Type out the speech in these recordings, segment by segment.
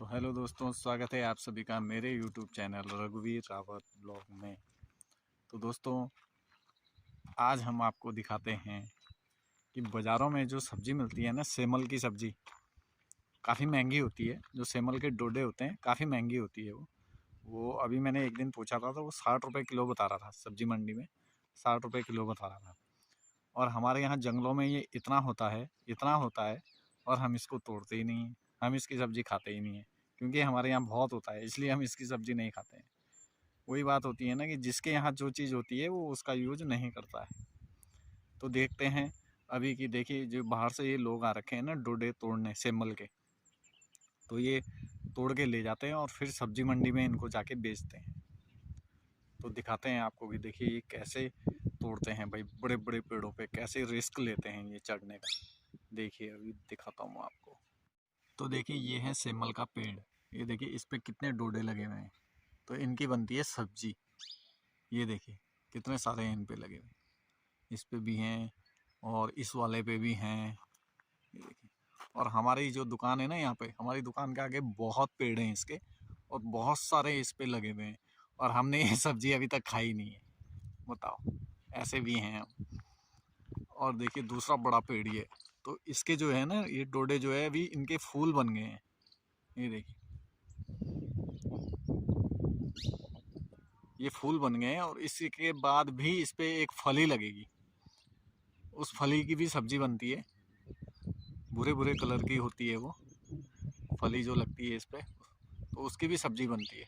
तो हेलो दोस्तों, स्वागत है आप सभी का मेरे यूट्यूब चैनल रघुवीर रावत ब्लॉग में। तो दोस्तों, आज हम आपको दिखाते हैं कि बाज़ारों में जो सब्ज़ी मिलती है ना, सेमल की सब्ज़ी काफ़ी महंगी होती है। जो सेमल के डोडे होते हैं काफ़ी महंगी होती है वो अभी मैंने एक दिन पूछा था तो वो 60 रुपये किलो बता रहा था सब्ज़ी मंडी में। 60 रुपये किलो बता रहा था। और हमारे यहाँ जंगलों में ये इतना होता है और हम इसको तोड़ते ही नहीं हैं। हम इसकी सब्ज़ी खाते ही नहीं हैं क्योंकि हमारे यहाँ बहुत होता है, इसलिए हम इसकी सब्ज़ी नहीं खाते हैं। वही बात होती है ना कि जिसके यहाँ जो चीज़ होती है वो उसका यूज नहीं करता है। तो देखते हैं अभी की, देखिए जो बाहर से ये लोग आ रखे हैं ना डोडे तोड़ने सेमल के, तो ये तोड़ के ले जाते हैं और फिर सब्जी मंडी में इनको जाके बेचते हैं। तो दिखाते हैं आपको कि देखिए ये कैसे तोड़ते हैं भाई, बड़े बड़े पेड़ों पे कैसे रिस्क लेते हैं ये चढ़ने का। देखिए अभी दिखाता हूँ आपको। तो देखिए ये है सेमल का पेड़, ये देखिए इस पे कितने डोडे लगे हुए हैं, तो इनकी बनती है सब्जी। ये देखिए कितने सारे हैं इन पे लगे हुए, इस पे भी हैं और इस वाले पे भी हैं। ये देखिए, और हमारी जो दुकान है ना, यहाँ पे हमारी दुकान के आगे बहुत पेड़ हैं इसके और बहुत सारे इस पे लगे हुए हैं, और हमने ये सब्जी अभी तक खाई नहीं है। बताओ, ऐसे भी हैं हम। और देखिए दूसरा बड़ा पेड़ ये, तो इसके जो है ना ये डोडे जो है अभी इनके फूल बन गए हैं। ये देखिए ये फूल बन गए हैं और इसी के बाद भी इस पे एक फली लगेगी। उस फली की भी सब्जी बनती है, भूरे भूरे कलर की होती है वो फली जो लगती है इस पे, तो उसकी भी सब्जी बनती है।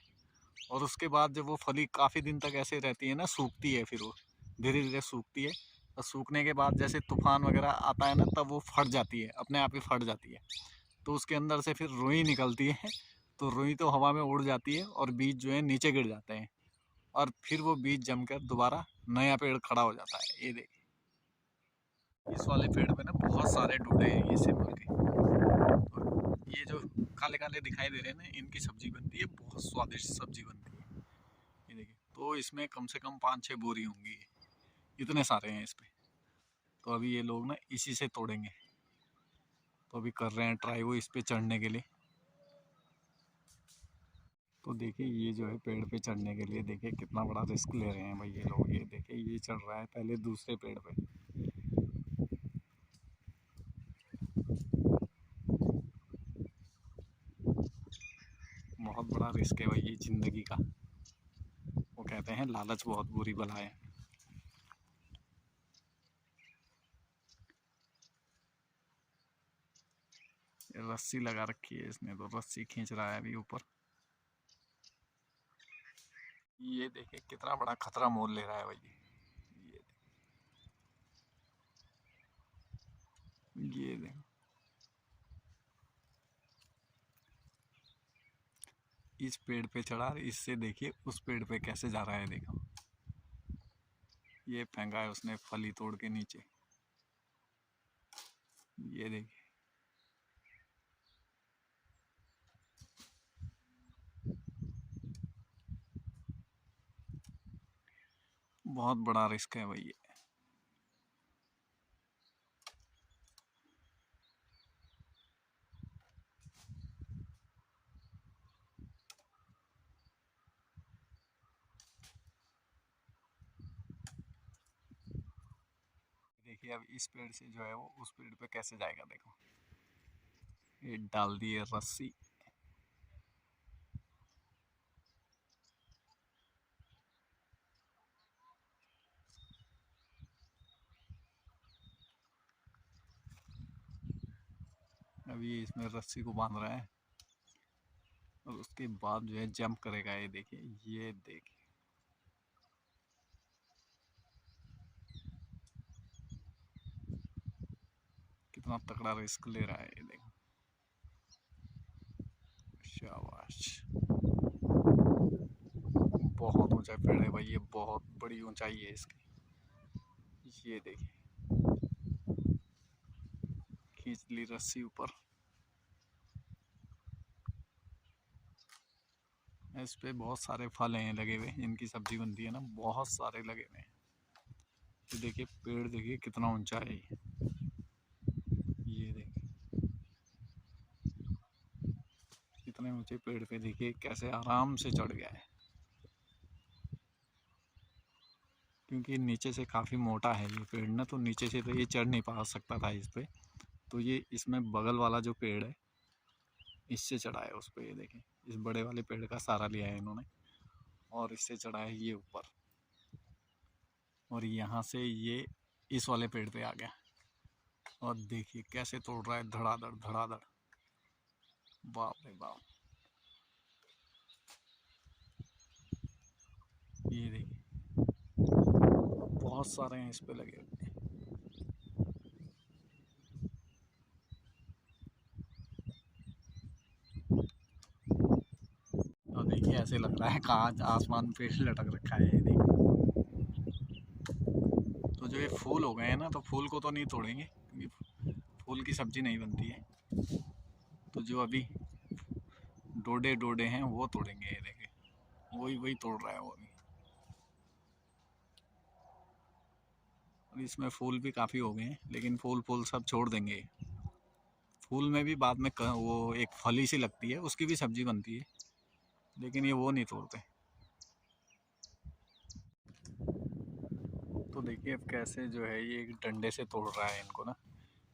और उसके बाद जब वो फली काफ़ी दिन तक ऐसे रहती है ना, सूखती है, फिर वो धीरे धीरे सूखती है। और सूखने के बाद जैसे तूफान वगैरह आता है ना, तब वो फट जाती है, अपने आप ही फट जाती है। तो उसके अंदर से फिर रुई निकलती है। तो रुई तो हवा में उड़ जाती है और बीज जो है नीचे गिर जाते हैं, और फिर वो बीज जमकर दोबारा नया पेड़ खड़ा हो जाता है। ये देखिए इस वाले पेड़ पे ना बहुत सारे डोडे हैं ये सेमल के। तो ये जो काले काले दिखाई दे रहे हैं ना, इनकी सब्जी बनती है, बहुत स्वादिष्ट सब्जी बनती है। ये देखिए, तो इसमें कम से कम 5-6 बोरी होंगी, इतने सारे हैं इस पे। तो अभी ये लोग ना इसी से तोड़ेंगे, तो अभी कर रहे हैं ट्राई वो इस पे चढ़ने के लिए। तो देखिए ये जो है पेड़ पे चढ़ने के लिए देखिए कितना बड़ा रिस्क ले रहे हैं भाई ये लोग। ये देखिए ये चढ़ रहा है पहले दूसरे पेड़ पे। बहुत बड़ा रिस्क है भाई ये ज़िंदगी का। वो कहते हैं लालच बहुत बुरी बला है। रस्सी लगा रखी है इसने, तो रस्सी खींच रहा है अभी ऊपर। ये देखिए कितना बड़ा खतरा मोल ले रहा है भाई ये देखो, इस पेड़ पे चढ़ा, इससे देखिए उस पेड़ पे कैसे जा रहा है। देखो ये फेंका है उसने फली तोड़ के नीचे। ये देखिए बहुत बड़ा रिस्क है भाई ये। देखिए अब इस पेड़ से जो है वो उस पेड़ पे कैसे जाएगा। देखो ये डाल दिए रस्सी। अब ये इसमें रस्सी को बांध रहा है और उसके बाद जो है जंप करेगा। ये देखिए, ये देखिए कितना तगड़ा रिस्क ले रहा है। ये देखो, शाबाश। बहुत ऊंचा पेड़ है भाई ये, बहुत बड़ी ऊंचाई है इसकी। ये देखिए खींच ली रस्सी ऊपर। इस पे बहुत सारे फल हैं लगे हुए, इनकी सब्जी बनती है ना, बहुत सारे लगे हुए हैं। ये देखिए पेड़ देखिए कितना ऊंचा है ये देखिए, इतना इतने ऊंचे पेड़ पे देखिए कैसे आराम से चढ़ गया है, क्योंकि नीचे से काफ़ी मोटा है ये पेड़ ना, तो नीचे से तो ये चढ़ नहीं पा सकता था इस पे। तो ये इसमें बगल वाला जो पेड़ है इससे चढ़ा है उस पर। ये देखें, इस बड़े वाले पेड़ का सहारा लिया है इन्होंने और इससे चढ़ा है ये ऊपर, और यहाँ से ये इस वाले पेड़ पे आ गया। और देखिए कैसे तोड़ रहा है, धड़ाधड़ धड़ाधड़, बाप रे बाप। ये देखिए बहुत सारे हैं इस पे लगे हुए। और देखिए ऐसे लग रहा है कहाँ आसमान पे लटक रखा है। ये देखिए, तो जो ये फूल हो गए हैं ना, तो फूल को तो नहीं तोड़ेंगे क्योंकि फूल की सब्जी नहीं बनती है। तो जो अभी डोडे डोडे हैं वो तोड़ेंगे। ये देखिए वही वही तोड़ रहा है वो अभी। और इसमें फूल भी काफ़ी हो गए हैं, लेकिन फूल फूल सब छोड़ देंगे। फूल में भी बाद में वो एक फली सी लगती है, उसकी भी सब्जी बनती है, लेकिन ये वो नहीं तोड़ते। तो देखिए अब कैसे जो है ये एक डंडे से तोड़ रहा है इनको ना।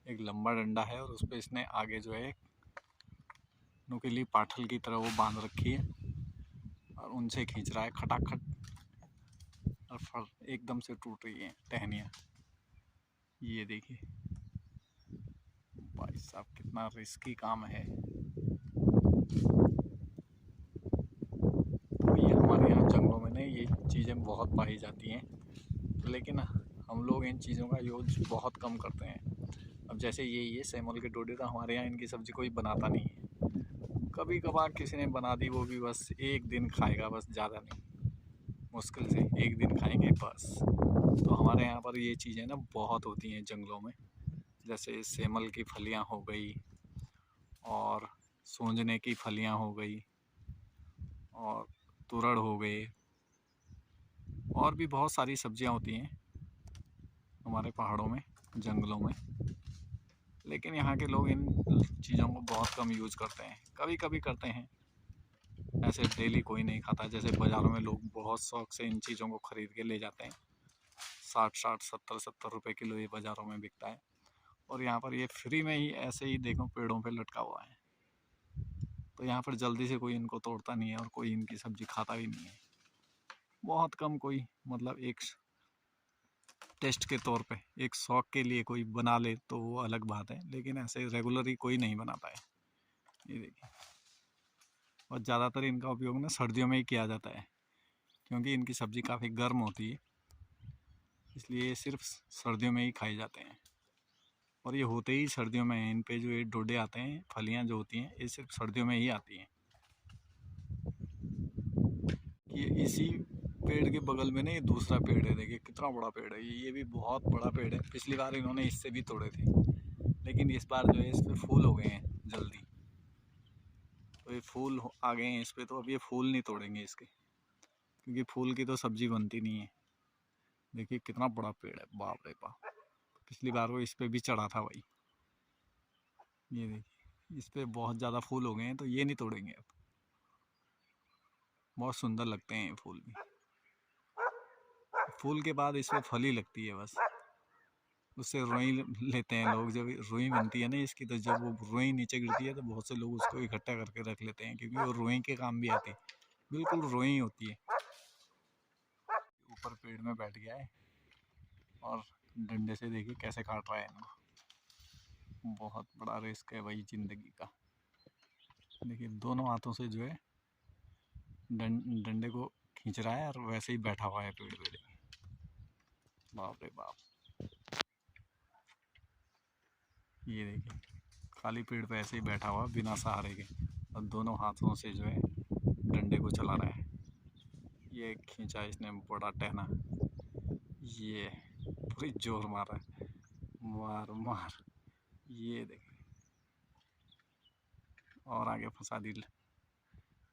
एक लंबा डंडा है और उस पर इसने आगे जो है नुकीली पाठल की तरह वो बांध रखी है और उनसे खींच रहा है खटाखट, और फल एकदम से टूट रही है टहनियाँ। ये देखिए भाई साहब कितना रिस्की काम है। तो ये हमारे यहाँ जंगलों में ना ये चीज़ें बहुत पाई जाती हैं, लेकिन हम लोग इन चीज़ों का यूज बहुत कम करते हैं। अब जैसे ये सेमल के डोडे, तो हमारे यहाँ इनकी सब्ज़ी कोई बनाता नहीं है। कभी कभार किसी ने बना दी, वो भी बस एक दिन खाएगा, बस ज़्यादा नहीं, मुश्किल से एक दिन खाएंगे बस। तो हमारे यहाँ पर ये चीज़ें ना बहुत होती हैं जंगलों में, जैसे सेमल की फलियाँ हो गई और सूंजने की फलियाँ हो गई और तुरड़ हो गए, और भी बहुत सारी सब्जियाँ होती हैं हमारे पहाड़ों में, जंगलों में। लेकिन यहाँ के लोग इन चीज़ों को बहुत कम यूज़ करते हैं, कभी कभी करते हैं, ऐसे डेली कोई नहीं खाता। जैसे बाज़ारों में लोग बहुत शौक से इन चीज़ों को ख़रीद के ले जाते हैं, 60-60 70-70 रुपये किलो ये बाज़ारों में बिकता है। और यहाँ पर ये फ्री में ही ऐसे ही देखो पेड़ों पे लटका हुआ है। तो यहाँ पर जल्दी से कोई इनको तोड़ता नहीं है और कोई इनकी सब्ज़ी खाता भी नहीं है, बहुत कम कोई, मतलब एक टेस्ट के तौर पे, एक शौक के लिए कोई बना ले तो वो अलग बात है, लेकिन ऐसे रेगुलर ही कोई नहीं बनाता है। ये देखिए, और ज़्यादातर इनका उपयोग ना सर्दियों में ही किया जाता है, क्योंकि इनकी सब्ज़ी काफ़ी गर्म होती है, इसलिए ये सिर्फ सर्दियों में ही खाए जाते हैं। और ये होते ही सर्दियों में हैं। इन पे जो ये डोडे आते हैं, फलियाँ जो होती हैं, ये सिर्फ सर्दियों में ही आती हैं। ये इसी पेड़ के बगल में ना ये दूसरा पेड़ है, देखिए कितना बड़ा पेड़ है ये भी बहुत बड़ा पेड़ है। पिछली बार इन्होंने इससे भी तोड़े थे, लेकिन इस बार जो है इस पर फूल हो गए हैं जल्दी, तो ये फूल आ गए हैं इस पर, तो अब ये फूल नहीं तोड़ेंगे इसके, क्योंकि फूल की तो सब्ज़ी बनती नहीं है। देखिए कितना बड़ा पेड़ है, बाप रे बाप। पिछली बार वो इस पर भी चढ़ा था भाई। ये देखिए इस पर बहुत ज़्यादा फूल हो गए हैं, तो ये नहीं तोड़ेंगे अब। बहुत सुंदर लगते हैं ये फूल भी। फूल के बाद इसमें फली लगती है बस, उससे रुई लेते हैं लोग। जब रुई बनती है ना इसकी, तो जब वो रुई नीचे गिरती है तो बहुत से लोग उसको इकट्ठा करके रख लेते हैं, क्योंकि वो रुई के काम भी आती है, बिल्कुल रुई होती है। ऊपर पेड़ में बैठ गया है और डंडे से देखिए कैसे काट रहा है इनको। बहुत बड़ा रिस्क है भाई ज़िंदगी का। देखिए दोनों हाथों से जो है डंडे को खींच रहा है और वैसे ही बैठा हुआ है पेड़ पे। बाप रे बाप। ये देखिए खाली पेड़ पे ऐसे ही बैठा हुआ बिना सहारे के, और दोनों हाथों से जो है डंडे को चला रहा है। ये खींचा इसने बड़ा टहना, ये पूरी जोर मारा है, मार मार। ये देखिए और आगे फंसा दी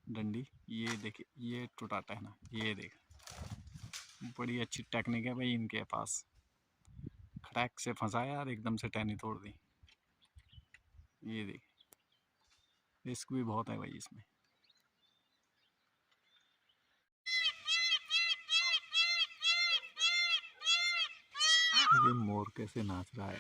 डंडी। ये देखिए ये टूटा टहना, ये देखिए बड़ी अच्छी टेक्निक है भाई इनके पास। खटैक से फंसाया और एकदम से टहनी तोड़ दी। ये देखिए रिस्क भी बहुत है भाई इसमें। ये मोर कैसे नाच रहा है।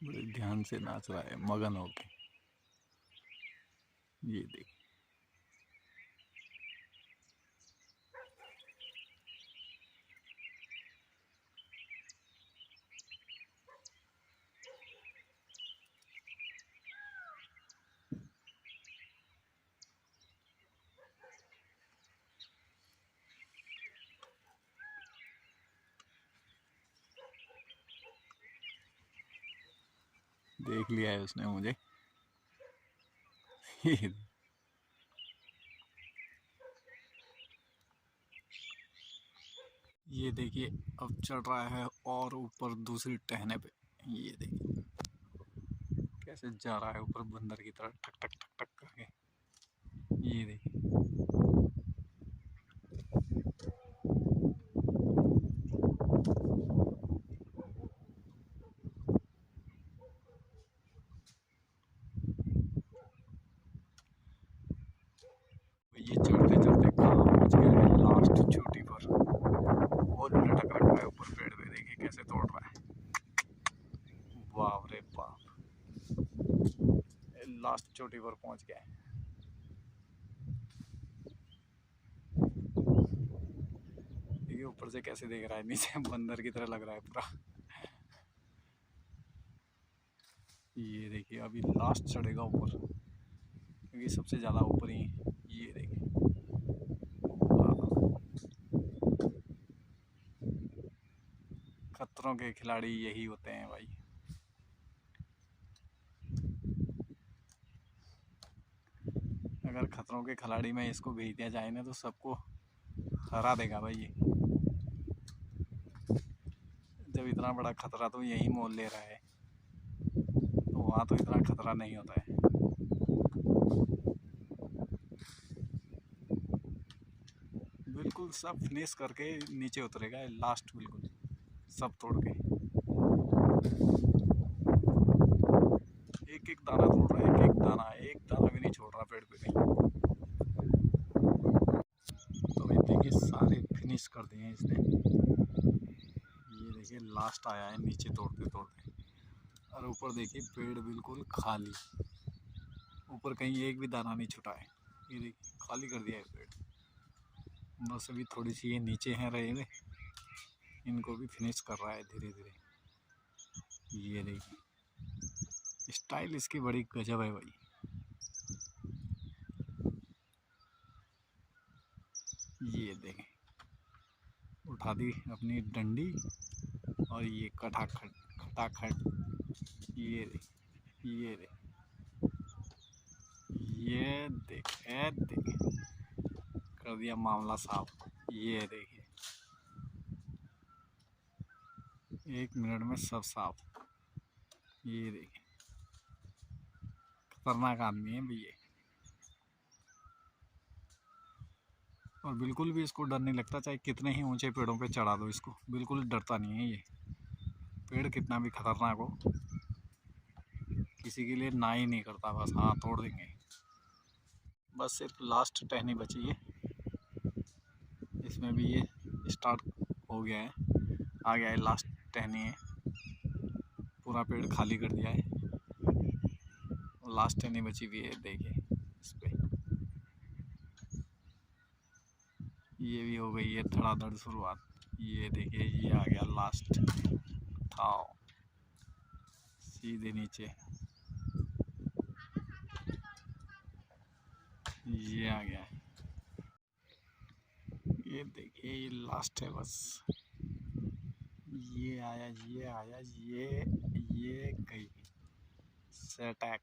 बड़े ध्यान से नाच रहा है, मगन होके। ये देख, देख लिया है उसने मुझे। ये देखिए अब चढ़ रहा है और ऊपर दूसरी टहने पे। ये देखिए कैसे जा रहा है ऊपर बंदर की तरह, ठक ठक ठक ठक करके। ये देखिए ये चढ़ते चढ़ते कहाँ पहुँच गया है, लास्ट चोटी पर। और लटक रखा है ऊपर पेड़ पे, देखिए कैसे तोड़ रहा है। बाप रे बाप, लास्ट चोटी पर पहुँच गया है। देखिए ऊपर से कैसे देख रहा है, नीचे बंदर की तरह लग रहा है पूरा। ये देखिए अभी लास्ट चढ़ेगा ऊपर, क्योंकि सबसे ज़्यादा ऊपर ही है। ये देखिए खतरों के खिलाड़ी यही होते हैं भाई। अगर खतरों के खिलाड़ी में इसको भेज दिया जाए ना तो सबको हरा देगा भाई ये। जब इतना बड़ा खतरा तो यही मोल ले रहा है, तो वहाँ तो इतना खतरा नहीं होता है। बिल्कुल सब फिनिश करके नीचे उतरेगा लास्ट, बिल्कुल सब तोड़ के। एक एक दाना तोड़ रहा है, एक दाना भी नहीं छोड़ रहा पेड़ पे कहीं। तो ये देखिए सारे फिनिश कर दिए हैं इसने। ये देखिए लास्ट आया है नीचे तोड़ते तोड़ते, और ऊपर देखिए पेड़ बिल्कुल खाली, ऊपर कहीं एक भी दाना नहीं छुटा है। ये देखिए खाली कर दिया है पेड़। बस अभी थोड़ी सी ये नीचे हैं रहे हुए, इनको भी फिनिश कर रहा है धीरे धीरे। ये देखिए स्टाइल इसकी बड़ी गजब है भाई। ये देखें उठा दी अपनी डंडी, और ये खटाखट खटाखट। ये देख, ये देख, ये देख कर दिया मामला साफ। ये देखिए 1 मिनट में सब साफ। ये देखिए खतरनाक आदमी है भैया, और बिल्कुल भी इसको डर नहीं लगता, चाहे कितने ही ऊंचे पेड़ों पे चढ़ा दो इसको, बिल्कुल डरता नहीं है ये। पेड़ कितना भी खतरनाक हो, किसी के लिए ना ही नहीं करता, बस हाँ तोड़ देंगे। बस सिर्फ लास्ट टहनी बची है, इसमें भी ये स्टार्ट हो गया है, आ गया है लास्ट टहनी है। पूरा पेड़ खाली कर दिया है, लास्ट टहनी बची हुई है। देखिए इस पे ये भी हो गई है धड़ाधड़ शुरुआत। ये देखिए ये आ गया लास्ट था, सीधे नीचे ये आ गया है। ये देखिए ये लास्ट है बस। ये आया, ये आया, ये गई सेटैक।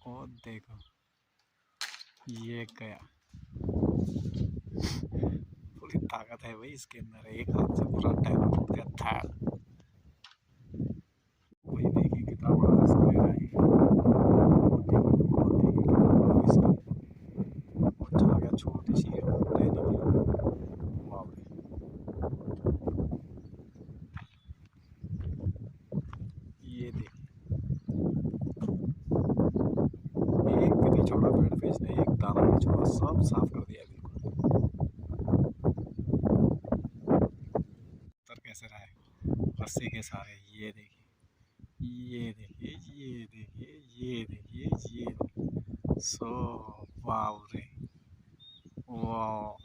और देखो ये गया, पूरी ताकत है भाई इसके अंदर, एक हाथ से पूरा टायर टूट गया था। वही देखिए कितना बड़ा रिस्क ले रहा है, देखिए कितना बड़ा रिस्क है। वो चला गया छोटी सी टहनी में। वाह ये देखिए, एक भी नहीं छोड़ा पेड़ पे इसने, एक दाना नहीं छोड़ा, सब साफ कर दिया बिल्कुल। तर कैसे रहा है रस्सी के सहारे, ये देखिए, ये देखिए, ये देखिए, ये देखिए, ये देखिए। सो वाव रे, वाह,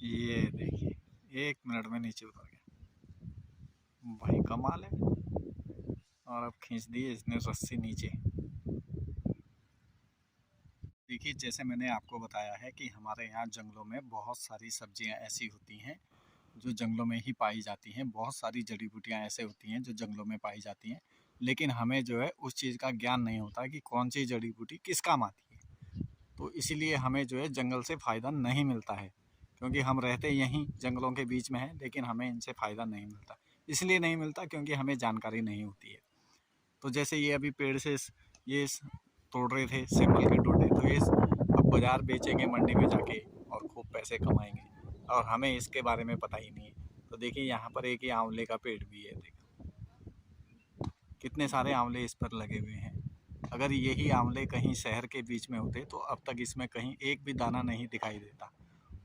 ये देखिए 1 मिनट में नीचे उतर गया भाई, कमाल है। और अब खींच दी इसने रस्सी नीचे। देखिए जैसे मैंने आपको बताया है कि हमारे यहाँ जंगलों में बहुत सारी सब्जियाँ ऐसी होती हैं जो जंगलों में ही पाई जाती हैं, बहुत सारी जड़ी बूटियाँ ऐसे होती हैं जो जंगलों में पाई जाती हैं, लेकिन हमें जो है उस चीज़ का ज्ञान नहीं होता कि कौन सी जड़ी बूटी किस काम आती है। तो इसीलिए हमें जो है जंगल से फ़ायदा नहीं मिलता है, क्योंकि हम रहते यहीं जंगलों के बीच में हैं, लेकिन हमें इनसे फ़ायदा नहीं मिलता। इसलिए नहीं मिलता क्योंकि हमें जानकारी नहीं होती है। तो जैसे ये अभी पेड़ से ये तोड़ रहे थे सेमल के डोडे, तो ये अब बाज़ार बेचेंगे मंडी में जाके और खूब पैसे कमाएंगे, और हमें इसके बारे में पता ही नहीं है। तो देखिए यहाँ पर एक ही आंवले का पेड़ भी है, देखो कितने सारे आंवले इस पर लगे हुए हैं। अगर यही आंवले कहीं शहर के बीच में होते तो अब तक इसमें कहीं एक भी दाना नहीं दिखाई देता।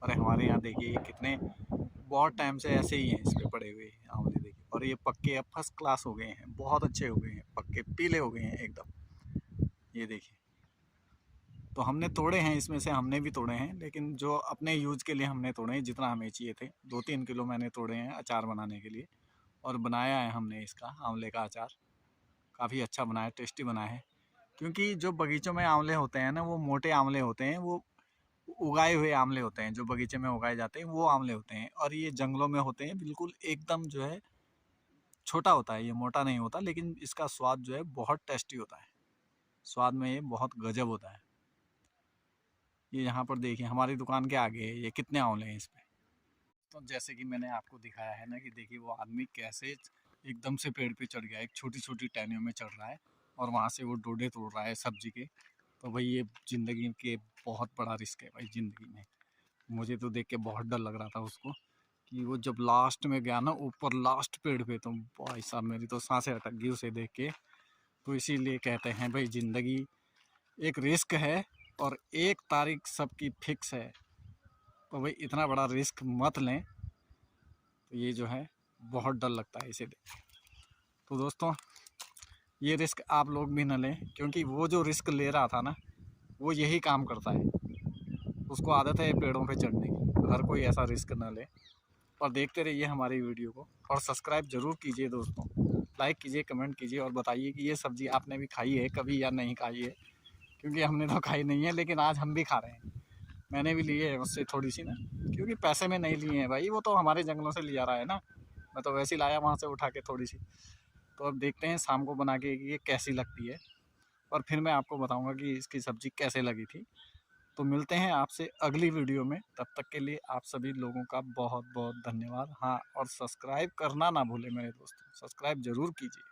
और हमारे यहाँ देखिए कितने बहुत टाइम से ऐसे ही हैं इस पे पड़े हुए आंवले, देखिए, और ये पक्के अब फर्स्ट क्लास हो गए हैं, बहुत अच्छे हो गए हैं, पक्के पीले हो गए हैं एकदम। ये देखिए, तो हमने तोड़े हैं इसमें से, हमने भी तोड़े हैं, लेकिन जो अपने यूज़ के लिए हमने तोड़े हैं, जितना हमें चाहिए थे 2-3 किलो मैंने तोड़े हैं अचार बनाने के लिए। और बनाया है हमने इसका आंवले का अचार, काफ़ी अच्छा बना है, टेस्टी बना है। क्योंकि जो बगीचों में आंवले होते हैं ना, वो मोटे आंवले होते हैं, वो उगाए हुए आंवले होते हैं, जो बगीचे में उगाए जाते हैं वो आंवले होते हैं। और ये जंगलों में होते हैं बिल्कुल एकदम जो है छोटा होता है, ये मोटा नहीं होता, लेकिन इसका स्वाद जो है बहुत टेस्टी होता है, स्वाद में ये बहुत गजब होता है। ये यहाँ पर देखिए हमारी दुकान के आगे है, ये कितने आंवले हैं इस पे। तो जैसे कि मैंने आपको दिखाया है ना कि देखिए वो आदमी कैसे एकदम से पेड़ पे चढ़ गया, एक छोटी छोटी टहनियों में चढ़ रहा है और वहाँ से वो डोडे तोड़ रहा है सब्जी के। तो भाई ये ज़िंदगी के बहुत बड़ा रिस्क है भाई ज़िंदगी में। मुझे तो देख के बहुत डर लग रहा था उसको, कि वो जब लास्ट में गया ना ऊपर लास्ट पेड़ पे, तो भाई साहब मेरी तो सांसें अटक गई उसे देख के। तो इसीलिए कहते हैं भाई ज़िंदगी एक रिस्क है, और एक तारीख सबकी फिक्स है। तो भाई इतना बड़ा रिस्क मत लें। तो ये जो है बहुत डर लगता है इसे देख। तो दोस्तों ये रिस्क आप लोग भी न लें, क्योंकि वो जो रिस्क ले रहा था ना वो यही काम करता है, उसको आदत है पेड़ों पे चढ़ने की। हर कोई ऐसा रिस्क न ले। और देखते रहिए हमारी वीडियो को, और सब्सक्राइब ज़रूर कीजिए दोस्तों, लाइक कीजिए, कमेंट कीजिए, और बताइए कि ये सब्ज़ी आपने भी खाई है कभी या नहीं खाई है। क्योंकि हमने तो खाई नहीं है, लेकिन आज हम भी खा रहे हैं। मैंने भी लिए है उससे थोड़ी सी ना, क्योंकि पैसे में नहीं लिए हैं भाई, वो तो हमारे जंगलों से लिया रहा है ना, मैं तो वैसे ही लाया वहाँ से उठा के थोड़ी सी। तो अब देखते हैं शाम को बना के ये कैसी लगती है, और फिर मैं आपको बताऊँगा कि इसकी सब्ज़ी कैसे लगी थी। तो मिलते हैं आपसे अगली वीडियो में, तब तक के लिए आप सभी लोगों का बहुत बहुत धन्यवाद। हाँ, और सब्सक्राइब करना ना भूलें मेरे दोस्तों, सब्सक्राइब ज़रूर कीजिए।